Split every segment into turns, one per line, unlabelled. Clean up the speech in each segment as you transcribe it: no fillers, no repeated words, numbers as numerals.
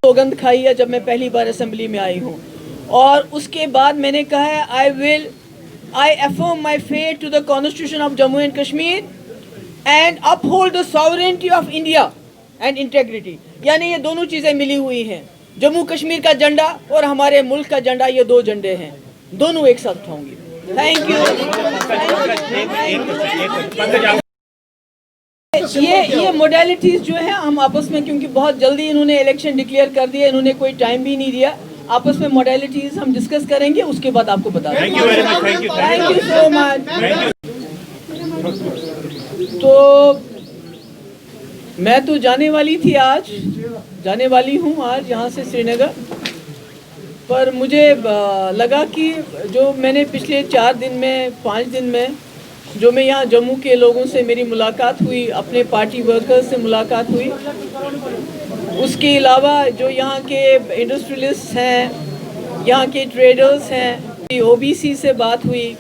सौगंध खाई है जब मैं पहली बार असेंबली में आई हूँ, और उसके बाद मैंने कहा है I affirm my faith to the Constitution of Jammu and Kashmir and uphold the sovereignty of India and integrity. यानी ये दोनों चीज़ें मिली हुई हैं, जम्मू कश्मीर का झंडा और हमारे मुल्क का झंडा, ये दो झंडे हैं, दोनों एक साथ उठाऊंगी. Thank you. ये मोडेलिटीज़ जो है हम आपस में, क्योंकि बहुत जल्दी इन्होंने इलेक्शन डिक्लेयर कर दिया, इन्होंने कोई टाइम भी नहीं दिया, आपस में मोडेलिटीज़ हम डिस्कस करेंगे, उसके बाद आपको बता देंगे. Thank you so much. तो मैं तो जाने वाली हूँ आज यहाँ से श्रीनगर, पर मुझे लगा कि जो मैंने पिछले 4 दिन में 5 दिन में जो मैं यहाँ जम्मू के लोगों से मेरी मुलाकात हुई, अपने पार्टी वर्कर्स से मुलाकात हुई, उसके अलावा जो यहाँ के इंडस्ट्रियलिस्ट हैं, यहाँ के ट्रेडर्स हैं, ओबीसी से बात हुई,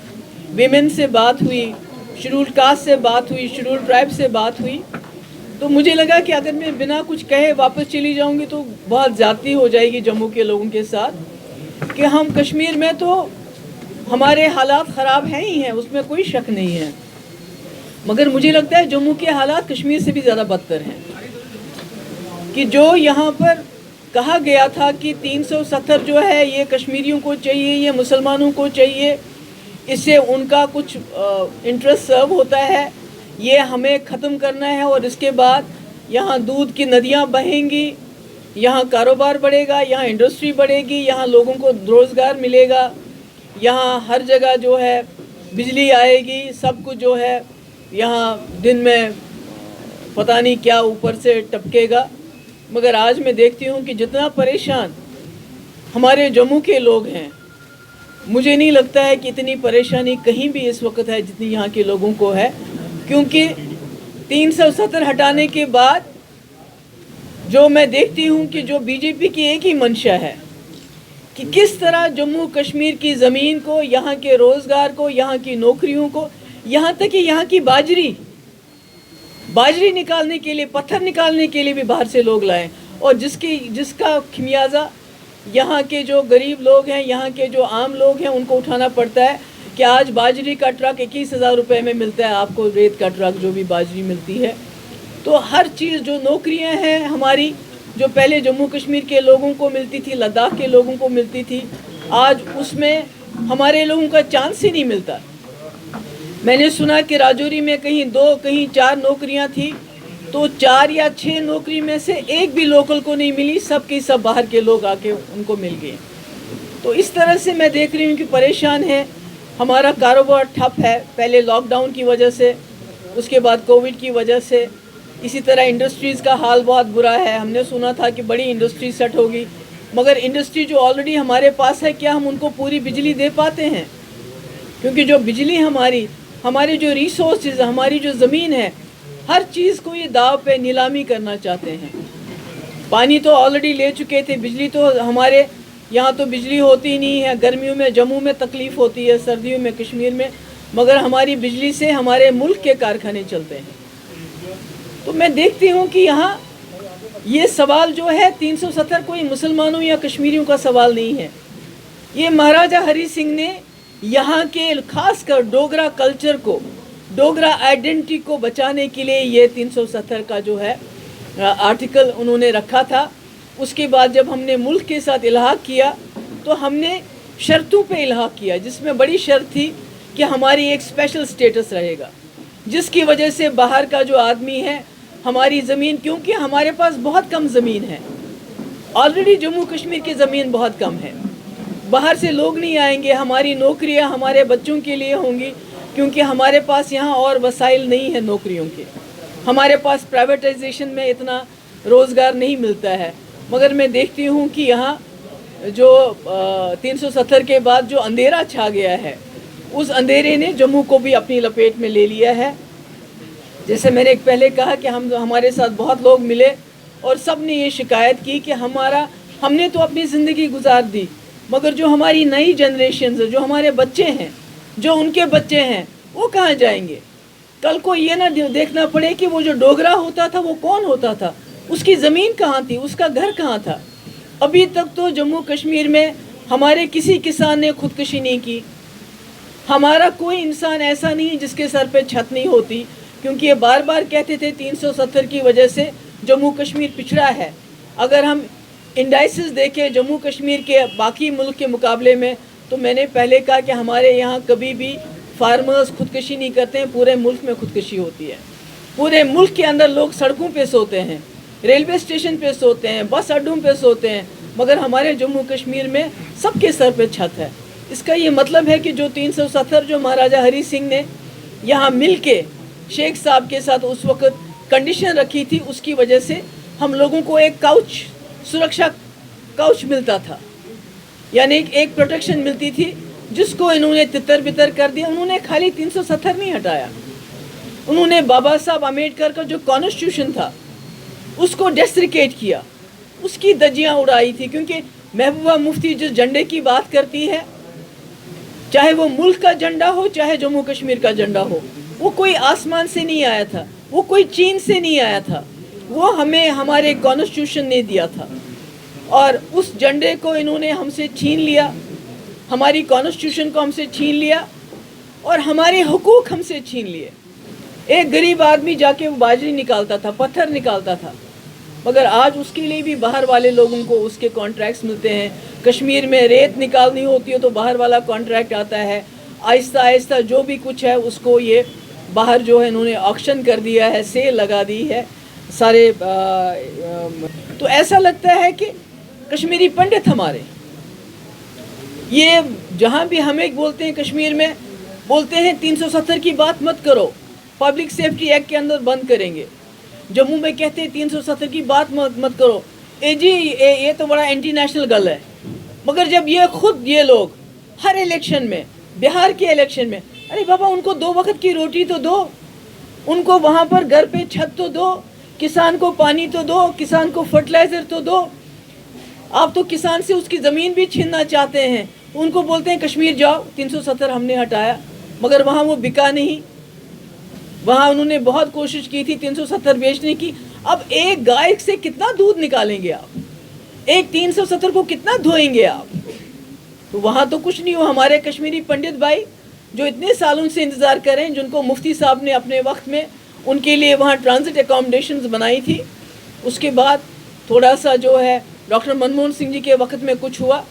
विमेन से बात हुई, शेड्यूल्ड कास्ट से बात हुई, शेड्यूल्ड ट्राइब से बात हुई, तो मुझे लगा कि अगर मैं बिना कुछ कहे वापस चली जाऊंगी तो बहुत ज़्यादती हो जाएगी जम्मू के लोगों के साथ, कि हम कश्मीर में तो हमारे हालात ख़राब हैं ही हैं, उसमें कोई शक नहीं है, मगर मुझे लगता है जम्मू के हालात कश्मीर से भी ज़्यादा बदतर हैं. कि जो यहाँ पर कहा गया था कि 370 जो है ये कश्मीरियों को चाहिए, ये मुसलमानों को चाहिए, इससे उनका कुछ इंटरेस्ट सर्व होता है, ये हमें ख़त्म करना है, और इसके बाद यहाँ दूध की नदियाँ बहेंगी, यहाँ कारोबार बढ़ेगा, यहाँ इंडस्ट्री बढ़ेगी, यहाँ लोगों को रोज़गार मिलेगा, यहाँ हर जगह जो है बिजली आएगी, सब कुछ जो है यहाँ दिन में पता नहीं क्या ऊपर से टपकेगा. मगर आज मैं देखती हूँ कि जितना परेशान हमारे जम्मू के लोग हैं, मुझे नहीं लगता है कि इतनी परेशानी कहीं भी इस वक्त है जितनी यहाँ के लोगों को है, क्योंकि 370 हटाने के बाद जो मैं देखती हूँ कि जो बीजेपी की एक ही मंशा है कि किस तरह जम्मू कश्मीर की ज़मीन को, यहाँ के रोज़गार को, यहाँ की नौकरियों को, यहाँ तक कि यहाँ की बाजरी निकालने के लिए, पत्थर निकालने के लिए भी बाहर से लोग लाएं, और जिसका खमियाजा यहाँ के जो गरीब लोग हैं, यहाँ के जो आम लोग हैं, उनको उठाना पड़ता है. कि आज बाजरी का ट्रक 21,000 रुपये में मिलता है आपको, रेत का ट्रक जो भी बाजरी मिलती है. तो हर चीज़, जो नौकरियां हैं हमारी, जो पहले जम्मू कश्मीर के लोगों को मिलती थी, लद्दाख के लोगों को मिलती थी, आज उसमें हमारे लोगों का चांस ही नहीं मिलता. मैंने सुना कि राजौरी में कहीं 2 कहीं 4 नौकरियां थी, तो 4 या 6 नौकरी में से एक भी लोकल को नहीं मिली, सब के सब बाहर के लोग आके उनको मिल गए. तो इस तरह से मैं देख रही हूँ कि परेशान है. हमारा कारोबार ठप है, पहले लॉकडाउन की वजह से, उसके बाद कोविड की वजह से. इसी तरह इंडस्ट्रीज़ का हाल बहुत बुरा है. हमने सुना था कि बड़ी इंडस्ट्री सेट होगी, मगर इंडस्ट्री जो ऑलरेडी हमारे पास है, क्या हम उनको पूरी बिजली दे पाते हैं? क्योंकि जो बिजली हमारी जो रिसोर्सेज, हमारी जो ज़मीन है, हर चीज़ को ये दाव पे नीलामी करना चाहते हैं. पानी तो ऑलरेडी ले चुके थे, बिजली तो हमारे यहाँ तो बिजली होती नहीं है. गर्मियों में जम्मू में तकलीफ़ होती है, सर्दियों में कश्मीर में, मगर हमारी बिजली से हमारे मुल्क के कारखाने चलते हैं. तो मैं देखती हूँ कि यहाँ ये सवाल जो है 370 कोई मुसलमानों या कश्मीरियों का सवाल नहीं है. ये महाराजा हरी सिंह ने यहाँ के खासकर डोगरा कल्चर को, डोगरा आइडेंटिटी को बचाने के लिए ये 370 का जो है आर्टिकल उन्होंने रखा था. उसके बाद जब हमने मुल्क के साथ इल्हाक किया तो हमने शर्तों पे इल्हाक किया, जिसमें बड़ी शर्त थी कि हमारी एक स्पेशल स्टेटस रहेगा, जिसकी वजह से बाहर का जो आदमी है, हमारी ज़मीन, क्योंकि हमारे पास बहुत कम ज़मीन है, ऑलरेडी जम्मू कश्मीर की ज़मीन बहुत कम है, बाहर से लोग नहीं आएंगे, हमारी नौकरियां हमारे बच्चों के लिए होंगी, क्योंकि हमारे पास यहाँ और वसाइल नहीं है नौकरियों के. हमारे पास प्राइवेटाइजेशन में इतना रोज़गार नहीं मिलता है. मगर मैं देखती हूँ कि यहाँ जो 370 के बाद जो अंधेरा छा गया है, उस अंधेरे ने जम्मू को भी अपनी लपेट में ले लिया है. जैसे मैंने पहले कहा कि हमारे साथ बहुत लोग मिले और सब ने ये शिकायत की कि हमने तो अपनी ज़िंदगी गुजार दी, मगर जो हमारी नई जनरेशन है, जो हमारे बच्चे हैं, जो उनके बच्चे हैं, वो कहाँ जाएंगे? कल को ये ना देखना पड़े कि वो जो डोगरा होता था वो कौन होता था, उसकी ज़मीन कहाँ थी, उसका घर कहाँ था. ابھی تک تو جموں کشمیر میں ہمارے کسی کسان نے خودکشی نہیں کی. ہمارا کوئی انسان ایسا نہیں جس کے سر پہ چھت نہیں ہوتی, کیونکہ یہ بار بار کہتے تھے 370 کی وجہ سے جموں کشمیر پچھڑا ہے. اگر ہم انڈائسز دیکھیں جموں کشمیر کے باقی ملک کے مقابلے میں, تو میں نے پہلے کہا کہ ہمارے یہاں کبھی بھی فارمرز خودکشی نہیں کرتے ہیں, پورے ملک میں خودکشی ہوتی ہے. پورے ملک کے اندر لوگ سڑکوں پہ سوتے ہیں, ریلوے اسٹیشن پہ سوتے ہیں, بس اڈوں پہ سوتے ہیں, مگر ہمارے جموں کشمیر میں سب کے سر پہ چھت ہے. اس کا یہ مطلب ہے کہ جو 370 جو مہاراجہ ہری سنگھ نے یہاں مل کے شیخ صاحب کے ساتھ اس وقت کنڈیشن رکھی تھی, اس کی وجہ سے ہم لوگوں کو ایک کاؤچ, سرکشا کاؤچ ملتا تھا, یعنی ایک پروٹیکشن ملتی تھی, جس کو انہوں نے تتر بتر کر دیا. انہوں نے خالی 370 نہیں ہٹایا, انہوں نے بابا صاحب امبیڈکر کا جو کانسٹیٹیوشن تھا اس کو ڈیسریکیٹ کیا, اس کی دجیاں اڑائی تھی. کیونکہ محبوبہ مفتی جس جھنڈے کی بات کرتی ہے, چاہے وہ ملک کا جھنڈا ہو چاہے جموں کشمیر کا جھنڈا ہو, وہ کوئی آسمان سے نہیں آیا تھا, وہ کوئی چین سے نہیں آیا تھا, وہ ہمیں ہمارے کانسٹیٹیوشن نے دیا تھا. اور اس جھنڈے کو انہوں نے ہم سے چھین لیا, ہماری کانسٹیٹیوشن کو ہم سے چھین لیا, اور ہمارے حقوق ہم سے چھین لیے. ایک غریب آدمی جا کے وہ باجری نکالتا تھا, پتھر نکالتا تھا, مگر آج اس کے لیے بھی باہر والے لوگوں کو اس کے کانٹریکٹس ملتے ہیں. کشمیر میں ریت نکالنی ہوتی ہے تو باہر والا کانٹریکٹ آتا ہے. آہستہ آہستہ جو بھی کچھ ہے اس کو یہ باہر جو ہے انہوں نے آکشن کر دیا ہے, سیل لگا دی ہے سارے. تو ایسا لگتا ہے کہ کشمیری پنڈت ہمارے یہ جہاں بھی ہمیں بولتے ہیں کشمیر میں بولتے ہیں 370 کی بات مت کرو, پبلک سیفٹی ایکٹ کے اندر بند کریں گے. جموں میں کہتے ہیں 370 کی بات مت کرو, اے جی یہ تو بڑا انٹی نیشنل گل ہے. مگر جب یہ لوگ ہر الیکشن میں, بہار کے الیکشن میں, ارے بابا ان کو 2 وقت کی روٹی تو دو, ان کو وہاں پر گھر پہ چھت تو دو, کسان کو پانی تو دو, کسان کو فرٹیلائزر تو دو. آپ تو کسان سے اس کی زمین بھی چھیننا چاہتے ہیں, ان کو بولتے ہیں کشمیر جاؤ, 370 ہم نے ہٹایا, مگر وہاں وہ بکا نہیں. وہاں انہوں نے بہت کوشش کی تھی 370 بیچنے کی. اب ایک گائے سے کتنا دودھ نکالیں گے آپ, ایک 370 کو کتنا دھوئیں گے آپ. تو وہاں تو کچھ نہیں ہو. ہمارے کشمیری پنڈت بھائی جو اتنے سالوں سے انتظار کریں, جن کو مفتی صاحب نے اپنے وقت میں ان کے لیے وہاں ٹرانزٹ اکاموڈیشنز بنائی تھی, اس کے بعد تھوڑا سا جو ہے ڈاکٹر منموہن سنگھ جی کے وقت میں کچھ ہوا,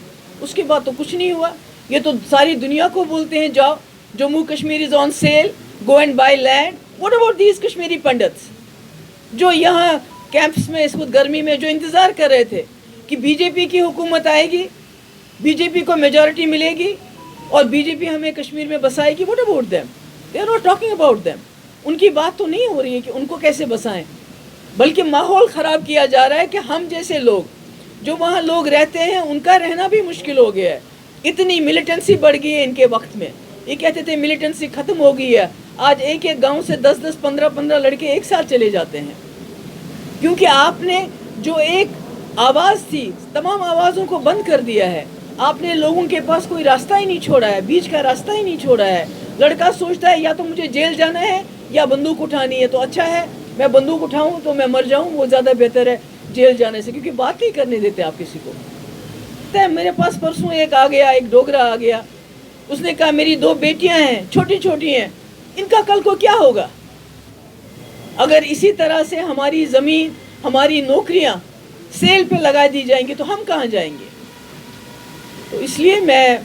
اس کے بعد تو کچھ نہیں ہوا. یہ تو ساری دنیا کو بولتے ہیں جاؤ, Jammu Kashmir is on sale, go and buy land. What about these Kashmiri Pandits جو یہاں کیمپس میں اس وقت گرمی میں جو انتظار کر رہے تھے کہ بی جے پی کی حکومت آئے گی, بی جے پی کو میجورٹی ملے گی اور بی جے پی ہمیں کشمیر میں بسائے گی. What about them, they are not talking about them. ان کی بات تو نہیں ہو رہی ہے کہ ان کو کیسے بسائیں, بلکہ ماحول خراب کیا جا رہا ہے کہ ہم جیسے لوگ جو وہاں لوگ رہتے ہیں ان کا رہنا بھی مشکل ہو گیا ہے. اتنی ملیٹنسی بڑھ گئی ہے ان کے وقت میں. یہ کہتے تھے ملیٹنسی ختم ہو گئی ہے, آج ایک گاؤں سے 10 15 لڑکے ایک ساتھ چلے جاتے ہیں, کیونکہ آپ نے جو ایک آواز تھی تمام آوازوں کو بند کر دیا ہے. آپ نے لوگوں کے پاس کوئی راستہ ہی نہیں چھوڑا ہے, بیچ کا راستہ ہی نہیں چھوڑا ہے. لڑکا سوچتا ہے یا تو مجھے جیل جانا ہے یا بندوق اٹھانی ہے, تو اچھا ہے میں بندوق اٹھاؤں تو میں مر جاؤں, وہ زیادہ بہتر ہے جیل جانے سے, کیونکہ بات نہیں کرنے دیتے آپ کسی کو. میرے پاس پرسوں ایک آ گیا, ایک ڈوگرا آ گیا, اس نے کہا میری 2 بیٹیاں ہیں, چھوٹی چھوٹی ہیں, ان کا کل کو کیا ہوگا اگر اسی طرح سے ہماری زمین ہماری نوکریاں سیل پہ لگا دی جائیں گی تو ہم کہاں جائیں گے. تو اس لیے میں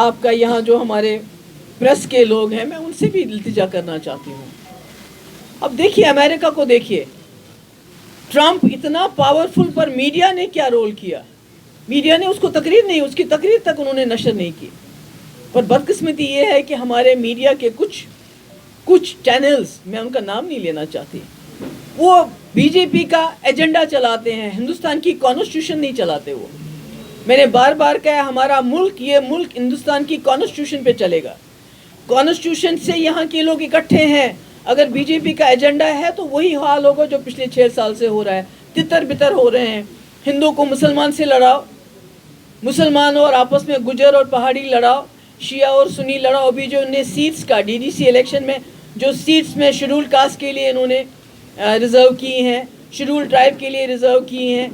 آپ کا یہاں جو ہمارے پریس کے لوگ ہیں میں ان سے بھی التجا کرنا چاہتی ہوں. اب دیکھیے امریکہ کو دیکھیے, ٹرمپ اتنا پاورفل, پر میڈیا نے کیا رول کیا. میڈیا نے اس کو تقریر نہیں, اس کی تقریر تک انہوں نے نشر نہیں کی. پر بدقسمتی یہ ہے کہ ہمارے میڈیا کے کچھ چینلز, میں ان کا نام نہیں لینا چاہتی, وہ بی جے پی کا ایجنڈا چلاتے ہیں, ہندوستان کی کانسٹیٹیوشن نہیں چلاتے. وہ میں نے بار بار کہا ہمارا ملک, یہ ملک ہندوستان کی کانسٹیٹیوشن پہ چلے گا. کانسٹیٹیوشن سے یہاں کے لوگ اکٹھے ہیں. اگر بی جے پی کا ایجنڈا ہے تو وہی حال ہوگا جو پچھلے 6 سال سے ہو رہا ہے. تتر بتر ہو رہے ہیں, ہندو کو مسلمان سے لڑاؤ, مسلمان اور آپس میں گجر اور پہاڑی لڑاؤ, شیعہ اور سنی لڑاؤ. ابھی جو انہیں سیٹس کا ڈی ڈی سی الیکشن میں جو سیٹس میں شیڈول کاسٹ کے لیے انہوں نے ریزرو کی ہیں, شیڈول ٹرائب کے لیے ریزرو کی ہیں,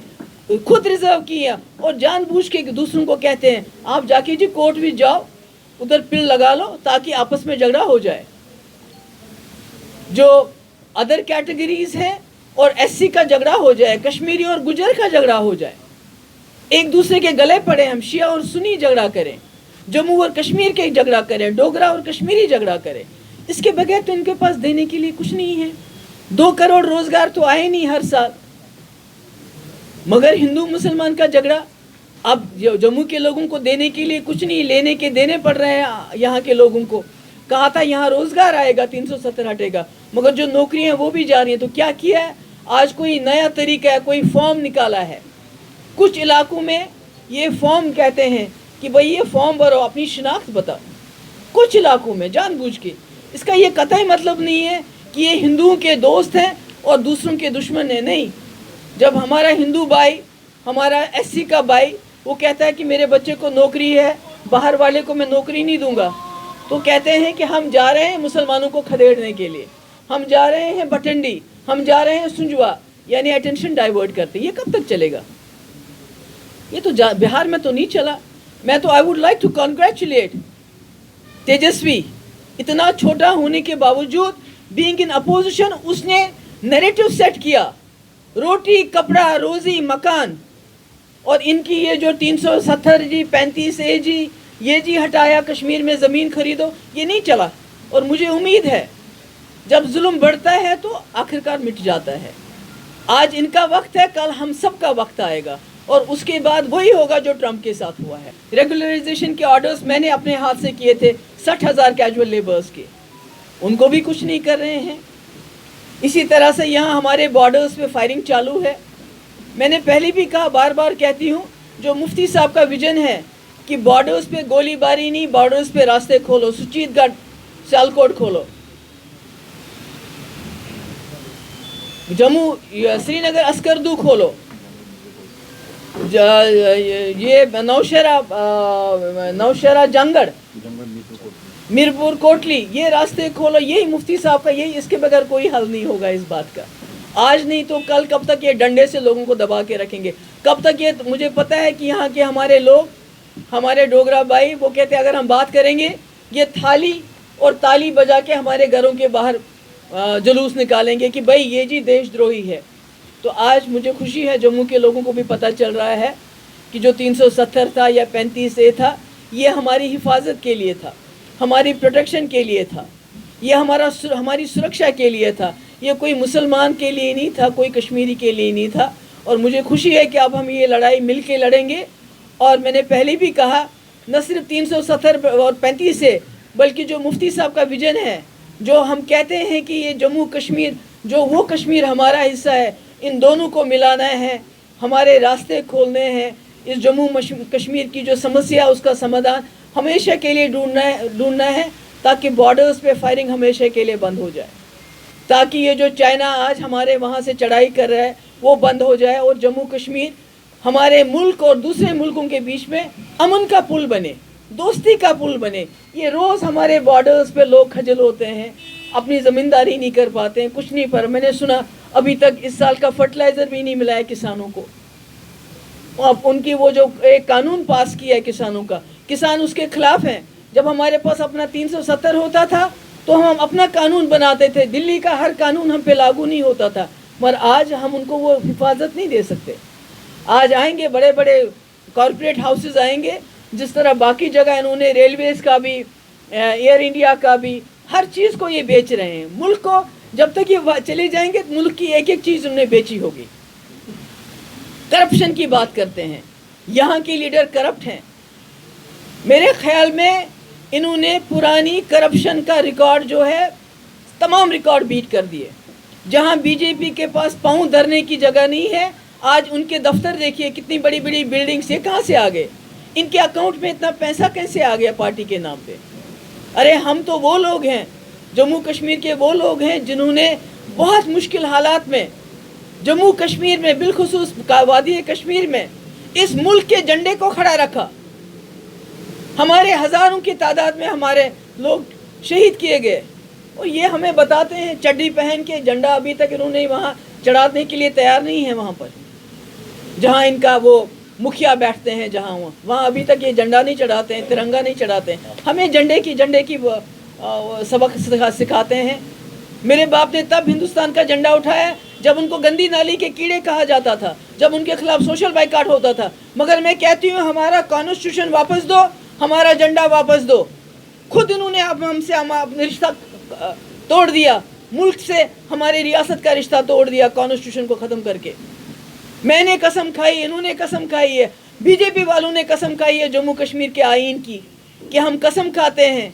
خود ریزرو کی ہیں, اور جان بوجھ کے دوسروں کو کہتے ہیں آپ جا کے جی کورٹ بھی جاؤ, ادھر پل لگا لو تاکہ آپس میں جھگڑا ہو جائے. جو ادر کیٹیگریز ہیں اور ایس سی کا جھگڑا ہو جائے, کشمیری اور گجر کا جھگڑا ہو جائے, ایک دوسرے کے گلے پڑے, ہم شیعہ اور سنی جھگڑا کریں, جموں اور کشمیر کے جھگڑا کریں, ڈوگرا اور کشمیری جھگڑا کریں. اس کے بغیر تو ان کے پاس دینے کے لیے کچھ نہیں ہے. 2 کروڑ روزگار تو آئے نہیں ہر سال. مگر ہندو مسلمان کا جھگڑا, اب جموں کے لوگوں کو دینے کے لیے کچھ نہیں, لینے کے دینے پڑ رہے ہیں یہاں کے لوگوں کو. کہا تھا یہاں روزگار آئے گا, 370 ہٹے گا, مگر جو نوکریاں وہ بھی جا رہی ہیں. تو کیا کیا ہے آج؟ کوئی نیا طریقہ ہے, کوئی فارم نکالا ہے. کچھ علاقوں میں یہ فارم کہتے ہیں کہ بھئی یہ فارم بھرو, اپنی شناخت بتا. کچھ علاقوں میں جان بوجھ کے. اس کا یہ قطعی مطلب نہیں ہے کہ یہ ہندوؤں کے دوست ہیں اور دوسروں کے دشمن ہیں, نہیں. جب ہمارا ہندو بھائی, ہمارا ایس سی کا بھائی, وہ کہتا ہے کہ میرے بچے کو نوکری ہے, باہر والے کو میں نوکری نہیں دوں گا, تو کہتے ہیں کہ ہم جا رہے ہیں مسلمانوں کو کھدیڑنے کے لیے, ہم جا رہے ہیں بٹنڈی, ہم جا رہے ہیں سنجوا, یعنی اٹینشن ڈائیورٹ کرتے. یہ کب تک چلے گا؟ یہ تو بہار میں تو نہیں چلا. میں تو I would like to congratulate Tejashwi. اتنا چھوٹا ہونے کے باوجود بینگ ان اپوزیشن اس نے نیریٹو سیٹ کیا, روٹی کپڑا روزی مکان. اور ان کی یہ جو 370 جی 35 اے جی یہ جی ہٹایا, کشمیر میں زمین خریدو, یہ نہیں چلا. اور مجھے امید ہے جب ظلم بڑھتا ہے تو آخرکار مٹ جاتا ہے. آج ان کا وقت ہے, کل ہم سب کا وقت آئے گا, اور اس کے بعد وہی ہوگا جو ٹرمپ کے ساتھ ہوا ہے. ریگولرائزیشن کے آرڈرز میں نے اپنے ہاتھ سے کیے تھے 60,000 کیجول لیبرز کے, ان کو بھی کچھ نہیں کر رہے ہیں. اسی طرح سے یہاں ہمارے بارڈرز پہ فائرنگ چالو ہے. میں نے پہلے بھی کہا, بار بار کہتی ہوں, جو مفتی صاحب کا ویژن ہے کہ بارڈرز پہ گولی باری نہیں, بارڈرز پہ راستے کھولو, سچیت گڑھ سیالکوٹ کھولو, جموں سری نگر اسکردو کھولو, یہ نوشہرہ جنگڑ میرپور کوٹلی, یہ راستے کھولو. یہی مفتی صاحب کا, یہی, اس کے بغیر کوئی حل نہیں ہوگا اس بات کا. آج نہیں تو کل. کب تک یہ ڈنڈے سے لوگوں کو دبا کے رکھیں گے؟ کب تک یہ؟ مجھے پتہ ہے کہ یہاں کے ہمارے لوگ, ہمارے ڈوگرا بھائی, وہ کہتے ہیں اگر ہم بات کریں گے یہ تھالی اور تالی بجا کے ہمارے گھروں کے باہر جلوس نکالیں گے کہ بھائی یہ جی دیش دروہی ہے. تو آج مجھے خوشی ہے جموں کے لوگوں کو بھی پتہ چل رہا ہے کہ جو 370 تھا یا 35 اے تھا, یہ ہماری حفاظت کے لیے تھا, ہماری پروٹیکشن کے لیے تھا, یہ ہماری سرکشا کے لیے تھا. یہ کوئی مسلمان کے لیے نہیں تھا, کوئی کشمیری کے لیے نہیں تھا. اور مجھے خوشی ہے کہ اب ہم یہ لڑائی مل کے لڑیں گے. اور میں نے پہلے بھی کہا, نہ صرف 370 اور 35 سے, بلکہ جو مفتی صاحب کا ویژن ہے, جو ہم کہتے ہیں کہ یہ جموں کشمیر, جو وہ کشمیر ہمارا حصہ ہے, ان دونوں کو ملانا ہے, ہمارے راستے کھولنے ہیں. اس جموں کشمیر کی جو سمسیا اس کا سمادھان ہمیشہ کے لیے ڈھونڈنا ہے, تاکہ بارڈرز پہ فائرنگ ہمیشہ کے لیے بند ہو جائے, تاکہ یہ جو چائنا آج ہمارے وہاں سے چڑھائی کر رہا ہے وہ بند ہو جائے, اور جموں کشمیر ہمارے ملک اور دوسرے ملکوں کے بیچ میں امن کا پل بنے, دوستی کا پل بنے. یہ روز ہمارے بارڈرز پہ لوگ کھجل ہوتے ہیں, اپنی زمینداری نہیں کر پاتے ہیں, کچھ نہیں. پر میں نے سنا ابھی تک اس سال کا فرٹیلائزر بھی نہیں ملا ہے کسانوں کو. اب ان کی وہ جو ایک قانون پاس کیا ہے کسانوں کا, کسان اس کے خلاف ہیں. جب ہمارے پاس اپنا 370 ہوتا تھا تو ہم اپنا قانون بناتے تھے, دلی کا ہر قانون ہم پہ لاگو نہیں ہوتا تھا. مگر آج ہم ان کو وہ حفاظت نہیں دے سکتے. آج آئیں گے بڑے بڑے کارپوریٹ ہاؤسز آئیں گے, جس طرح باقی جگہ انہوں نے ریلویز کا بھی, ایئر انڈیا کا بھی, ہر چیز کو یہ بیچ رہے ہیں. ملک کو جب تک یہ چلے جائیں گے ملک کی ایک ایک چیز انہوں نے بیچی ہوگی. کرپشن کی بات کرتے ہیں, یہاں کے لیڈر کرپٹ ہیں. میرے خیال میں انہوں نے پرانی کرپشن کا ریکارڈ جو ہے تمام ریکارڈ بیٹ کر دیے. جہاں بی جے پی کے پاس پاؤں دھرنے کی جگہ نہیں ہے, آج ان کے دفتر دیکھیے کتنی بڑی بڑی بلڈنگس, یہ کہاں سے آ گئے؟ ان کے اکاؤنٹ میں اتنا پیسہ کیسے آ گیا پارٹی کے نام پہ؟ ارے ہم تو وہ لوگ ہیں, جموں کشمیر کے وہ لوگ ہیں جنہوں نے بہت مشکل حالات میں جموں کشمیر میں, بالخصوص وادی کشمیر میں, اس ملک کے جھنڈے کو کھڑا رکھا. ہمارے ہزاروں کی تعداد میں ہمارے لوگ شہید کیے گئے, اور یہ ہمیں بتاتے ہیں چڈی پہن کے جھنڈا ابھی تک انہوں نے وہاں چڑھانے کے لیے تیار نہیں ہے, وہاں پر جہاں ان کا وہ मुखिया बैठते हैं जहाँ वहाँ अभी तक ये झंडा नहीं चढ़ाते हैं, तिरंगा नहीं चढ़ाते हैं। हमें झंडे की सबक सिखाते हैं। मेरे बाप ने तब हिंदुस्तान का झंडा उठाया जब उनको गंदी नाली के कीड़े कहा जाता था, जब उनके खिलाफ सोशल बाइकाट होता था। मगर मैं कहती हूँ हमारा कॉन्स्टिट्यूशन वापस दो, हमारा झंडा वापस दो। खुद इन्होंने हमसे अपना रिश्ता तोड़ दिया, मुल्क से हमारी रियासत का रिश्ता तोड़ दिया कॉन्स्टिट्यूशन को ख़त्म करके। मैंने कसम खाई, इन्होंने कसम खाई है, बीजेपी वालों ने कसम खाई है जम्मू कश्मीर के आइन की, कि हम कसम खाते हैं।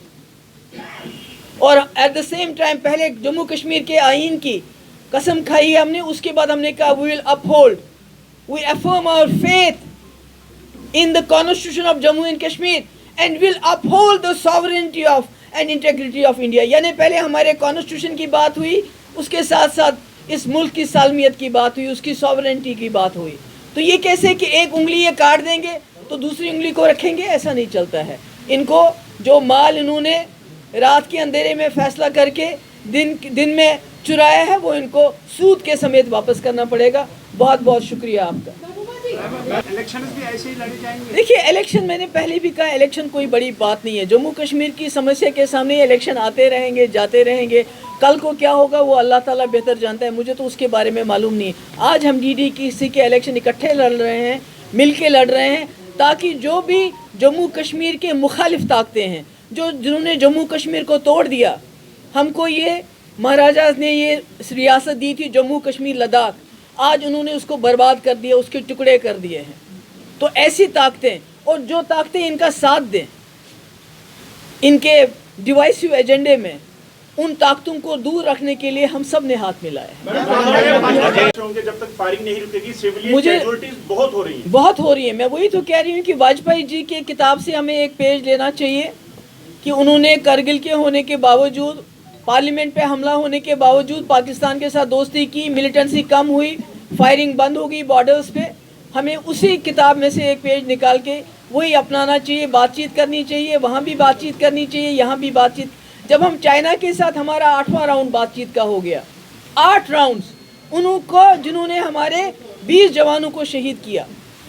और एट द सेम टाइम पहले जम्मू कश्मीर के आइन की कसम खाई है हमने, उसके बाद हमने कहा we will uphold, we affirm our faith in the constitution of Jammu and Kashmir and will uphold the sovereignty of and integrity of India. यानी पहले हमारे कॉन्स्टिट्यूशन की बात हुई, उसके साथ साथ इस मुल्क की सालमियत की बात हुई, उसकी सॉवरेनिटी की बात हुई। तो ये कैसे कि एक उंगली ये काट देंगे तो दूसरी उंगली को रखेंगे, ऐसा नहीं चलता है। इनको जो माल इन्होंने रात के अंधेरे में फैसला करके दिन में चुराया है, वो इनको सूद के समेत वापस करना पड़ेगा। बहुत बहुत शुक्रिया आपका।
इलेक्शन भी ऐसे ही लड़े जाएंगे।
देखिए, इलेक्शन मैंने पहले भी कहा, इलेक्शन कोई बड़ी बात नहीं है। जम्मू कश्मीर की समस्या के सामने इलेक्शन आते रहेंगे, जाते रहेंगे। कल को क्या होगा वो अल्लाह ताला बेहतर जानता है, मुझे तो उसके बारे में मालूम नहीं। आज हम DDC के इलेक्शन इकट्ठे लड़ रहे हैं, मिल के लड़ रहे हैं, ताकि जो भी जम्मू कश्मीर के मुखालिफ ताकतें हैं, जिन्होंने जम्मू कश्मीर को तोड़ दिया, हमको ये महाराजा ने ये रियासत दी थी जम्मू कश्मीर लद्दाख, आज उन्होंने उसको बर्बाद कर दिया, उसके टुकड़े कर दिए हैं। तो ऐसी ताकतें, और जो ताकतें इनका साथ दें इनके डिवाइसिव एजेंडे में, उन ताकतों को दूर रखने के लिए हम सब ने हाथ मिलाया है।
जब तक फायरिंग नहीं रुकेगी, सिविलियन
मुझे
कैजुअल्टीज बहुत हो रही हैं।
बहुत हो रही है। मैं वही तो कह रही हूँ कि वाजपेयी जी के किताब से हमें एक पेज लेना चाहिए कि उन्होंने करगिल के होने के बावजूद, पार्लियामेंट पे हमला होने के बावजूद पाकिस्तान के साथ दोस्ती की, मिलिटेंसी कम हुई, फायरिंग बंद हो गई बॉर्डर्स पे। हमें उसी किताब में से एक पेज निकाल के वही अपनाना चाहिए, बातचीत करनी चाहिए, वहाँ भी बातचीत करनी चाहिए, यहाँ भी बातचीत। जब हम चाइना के साथ हमारा 8वां राउंड बातचीत का हो गया, 8 राउंड्स उनको, जिन्होंने हमारे 20 जवानों को शहीद किया,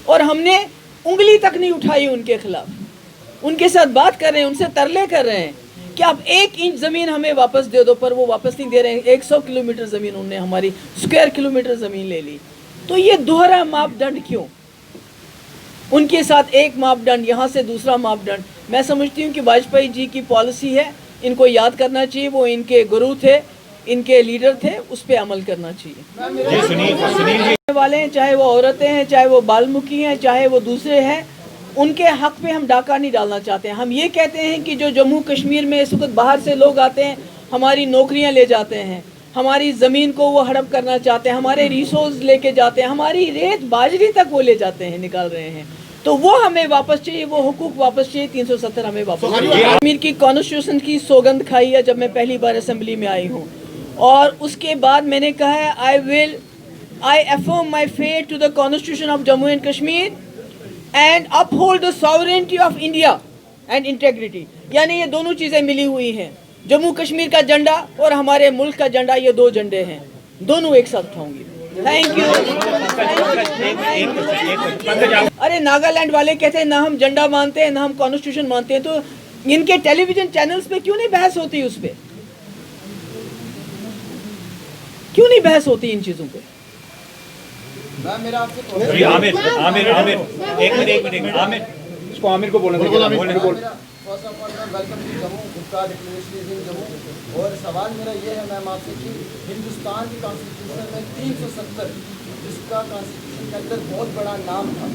और हमने उंगली तक नहीं उठाई उनके खिलाफ। उनके साथ बात कर रहे हैं, उनसे तरले कर रहे हैं कि आप 1 इंच ज़मीन हमें वापस दे दो, पर वो वापस नहीं दे रहे हैं। 100 किलोमीटर ज़मीन उन्होंने हमारी स्क्वायर किलोमीटर ज़मीन ले ली। तो ये दोहरा मापदंड क्यों? उनके साथ एक मापदंड, यहाँ से दूसरा मापदंड। मैं समझती हूँ कि वाजपेयी जी की पॉलिसी है, इनको याद करना चाहिए, वो इनके गुरु थे, इनके लीडर थे, उस पर अमल करना चाहिए। सुनील वाले हैं, चाहे वो औरतें हैं, चाहे वो बाल्मीकि हैं, चाहे वो दूसरे हैं, उनके हक पे हम डाका नहीं डालना चाहते हैं। हम ये कहते हैं कि जो जम्मू कश्मीर में इस वक्त बाहर से लोग आते हैं, हमारी नौकरियां ले जाते हैं, हमारी ज़मीन को वो हड़प करना चाहते हैं, हमारे रिसोर्स लेके जाते हैं, हमारी रेत बाजरी तक वो ले जाते हैं, निकाल रहे हैं, तो वो हमें वापस चाहिए, वो हुकूक वापस चाहिए। 370 हमें वापस चाहिए। कश्मीर की कॉन्स्टिट्यूशन की सौगंध खाई है जब मैं पहली बार असेंबली में आई हूँ, और उसके बाद मैंने कहा है I affirm my faith to the constitution of Jammu and Kashmir and uphold the sovereignty of India and integrity. यानी ये दोनों चीज़ें मिली हुई हैं, जम्मू कश्मीर का झंडा और हमारे मुल्क का झंडा, ये 2 झंडे हैं, दोनों एक साथ उठाऊंगी। Thank you. अरे नागालैंड वाले कहते हैं ना हम झंडा मानते हैं, ना हम कॉन्स्टिट्यूशन मानते हैं, तो इनके टेलीविजन चैनल्स पे क्यों नहीं बहस होती? उस पे क्यों नहीं बहस होती इन चीज़ों पे?
मेरा आपसे
आमिर एक मिनट आमिर, इसको आमिर को बोलने दो।
फर्स्ट ऑफ ऑल मैं welcome to Jammu, Gupta declaration is in Jammu. और सवाल मेरा ये है मैम आपसे कि हिंदुस्तान की कॉन्स्टिट्यूशन में 370, जिसका कॉन्स्टिट्यूशन के अंदर बहुत बड़ा नाम था,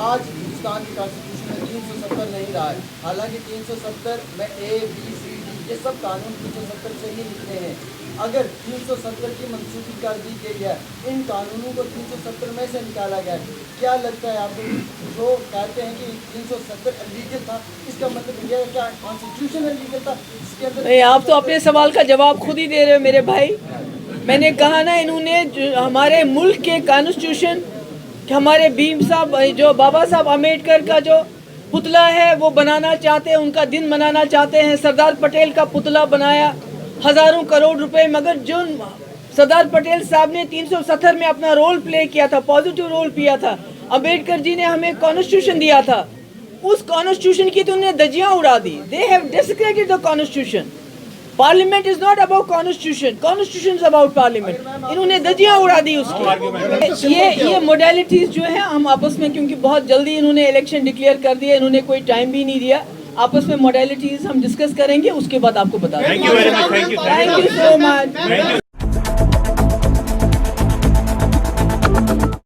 आज हिंदुस्तान की कॉन्स्टिट्यूशन में 370 नहीं रहा है। हालांकि 370 में A, B, C, D ये सब कानून 370 से ही निकले हैं। अगर 370 की मनसूखी कर दी गई है, इन कानूनों को 370 में से निकाला गया है, क्या लगता है आपको? जो कहते हैं कि 370 इलीगल था, इसका मतलब यह है क्या कॉन्स्टिट्यूशन इलीगल था? इसके अंदर
नहीं, आप तो अपने सवाल का जवाब खुद ही दे रहे हो मेरे भाई। मैंने कहा ना, इन्होंने हमारे मुल्क के कॉन्स्टिट्यूशन, हमारे भीम साहब, जो बाबा साहब अम्बेडकर का जो पुतला है वो बनाना चाहते हैं, उनका दिन मनाना चाहते हैं। सरदार पटेल का पुतला बनाया, हज़ारों करोड़ रुपए, मगर जो सरदार पटेल साहब ने 370 में अपना रोल प्ले किया था, पॉजिटिव रोल किया था, अम्बेडकर जी ने हमें कॉन्स्टिट्यूशन दिया था, उस कॉन्स्टिट्यूशन की तो उन्होंने धज्जियां उड़ा दी. They have discredited the constitution. Parliament is not about constitution, constitution is about parliament. इन्होंने धज्जियां उड़ा दी उसकी. ये मोडेलिटीज जो है हम आपस में, क्योंकि बहुत जल्दी इन्होंने इलेक्शन डिक्लेयर कर दिया, इन्होंने कोई टाइम भी नहीं दिया, आपस में मोडेलिटीज हम डिस्कस करेंगे, उसके बाद आपको बता देंगे.
Thank you very much. Thank you.
Thank you so much.
Thank you.